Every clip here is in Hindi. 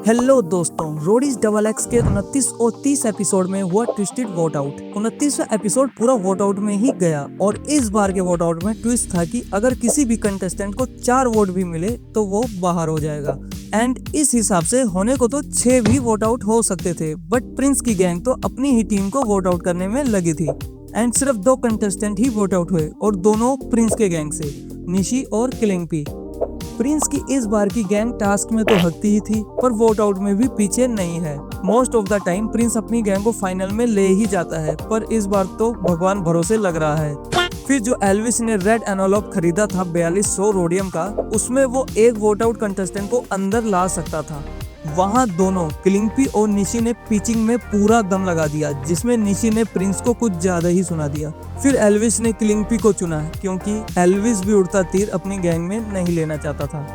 हेलो दोस्तों, रोडीज डबल एक्स के 29 और 30 एपिसोड में हुआ ट्विस्टेड वोट आउट। 29वां एपिसोड पूरा वोट आउट में ही गया और इस बार के वोट आउट में ट्विस्ट था कि अगर किसी भी कंटेस्टेंट को 4 वोट भी मिले तो वो बाहर हो जाएगा। एंड इस हिसाब से होने को तो 6 भी वोट आउट हो सकते थे, बट प्रिंस की गैंग तो अपनी ही टीम को वोट आउट करने में लगी थी। एंड सिर्फ 2 कंटेस्टेंट ही वोट आउट हुए और दोनों प्रिंस के गैंग से, निशी और किलिंगपी। प्रिंस की इस बार की गैंग टास्क में तो हकती ही थी, पर वोट आउट में भी पीछे नहीं है। Most of the time Prince अपनी गैंग को फाइनल में ले ही जाता है, पर इस बार तो भगवान भरोसे लग रहा है। फिर जो एल्विस ने रेड एनवलप खरीदा था 4200 रोडियम का, उसमें वो एक वोट आउट कंटेस्टेंट को अंदर ला सकता था। वहाँ दोनों किलिंगपी और निशी ने पिचिंग में पूरा दम लगा दिया, जिसमें निशी ने प्रिंस को कुछ ज्यादा ही सुना दिया। फिर एल्विस ने किलिंगपी को चुना, क्योंकि एल्विस भी उड़ता तीर अपनी गैंग में नहीं लेना चाहता था।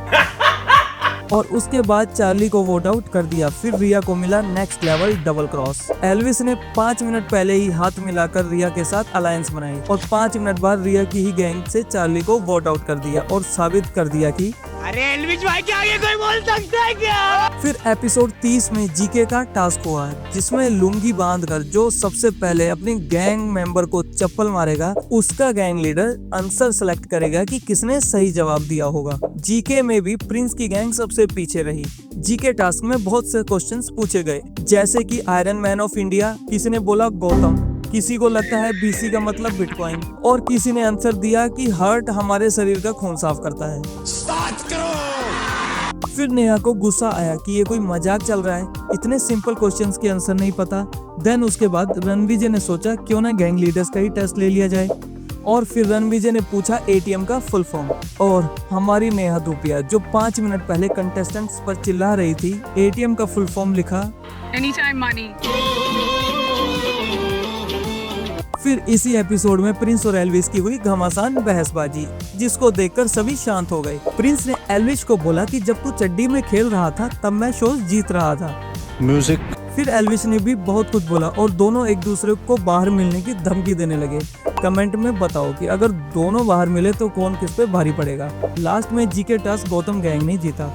और उसके बाद चार्ली को वोट आउट कर दिया। फिर रिया को मिला next level double cross. Elvis ने 5 मिनट पहले ही हाथ मिलाकर रिया के साथ अलायंस बनाई और 5 मिनट बाद रिया की ही गैंग से चार्ली को वोट आउट कर दिया और साबित कर दिया कि अरे एल्विस भाई के आगे कोई बोल सकता है क्या? फिर एपिसोड 30 में जीके का टास्क हुआ, जिसमें लुंगी बांधकर जो सबसे पहले अपनी गैंग मेंबर को चप्पल मारेगा, उसका गैंग लीडर आंसर सेलेक्ट करेगा कि किसने सही जवाब दिया होगा। जीके में भी प्रिंस की गैंग सबसे पीछे रही। जीके टास्क में बहुत से क्वेश्चंस पूछे गए, जैसे कि आयरन मैन ऑफ इंडिया, किसी ने बोला गौतम, किसी को लगता है बीसी का मतलब बिटकॉइन, और किसी ने आंसर दिया कि हार्ट हमारे शरीर का खून साफ करता है। फिर नेहा को गुस्सा आया कि ये कोई मजाक चल रहा है, इतने सिंपल क्वेश्चंस के आंसर नहीं पता। देन उसके बाद रणविजय ने सोचा क्यों ना गैंग लीडर्स का ही टेस्ट ले लिया जाए, और फिर रणविजय ने पूछा एटीएम का फुल फॉर्म। और हमारी नेहा धूपिया, जो 5 मिनट पहले कंटेस्टेंट्स पर चिल्ला रही थी, एटीएम का फुल फॉर्म लिखा एनीटाइम मनी। फिर इसी एपिसोड में प्रिंस और एल्विस की हुई घमासान बहसबाजी, जिसको देखकर सभी शांत हो गए। प्रिंस ने एल्विस को बोला कि जब तू चड्डी में खेल रहा था तब मैं शो जीत रहा था। म्यूजिक। फिर एल्विस ने भी बहुत कुछ बोला और दोनों एक दूसरे को बाहर मिलने की धमकी देने लगे। कमेंट में बताओ कि अगर दोनों बाहर मिले तो कौन किस पे भारी पड़ेगा। लास्ट में जीके टास्क गौतम गैंग ने जीता।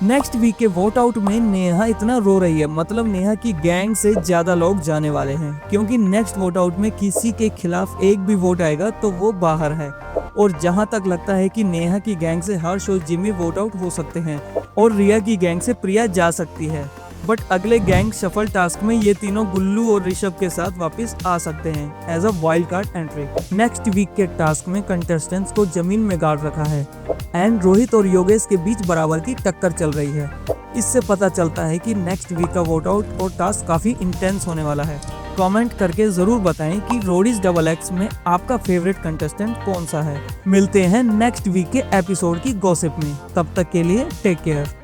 नेक्स्ट वीक के वोट आउट में नेहा इतना रो रही है, मतलब नेहा की गैंग से ज्यादा लोग जाने वाले हैं, क्योंकि नेक्स्ट वोट आउट में किसी के खिलाफ एक भी वोट आएगा तो वो बाहर है। और जहां तक लगता है कि नेहा की गैंग से हर्ष और जिमी वोट आउट हो सकते हैं और रिया की गैंग से प्रिया जा सकती है, बट अगले गैंग शफल टास्क में ये तीनों गुल्लू और ऋषभ के साथ वापस आ सकते हैं as a wild card entry. Next week के टास्क में कंटेस्टेंट्स को जमीन में गाड़ रखा है एंड रोहित और योगेश के बीच बराबर की टक्कर चल रही है। इससे पता चलता है कि नेक्स्ट वीक का वोट आउट और टास्क काफी इंटेंस होने वाला है। कमेंट करके जरूर बताएं कि रोडीज डबल एक्स में आपका फेवरेट कंटेस्टेंट कौन सा है। मिलते हैं नेक्स्ट वीक के एपिसोड की गॉसिप में, तब तक के लिए टेक केयर।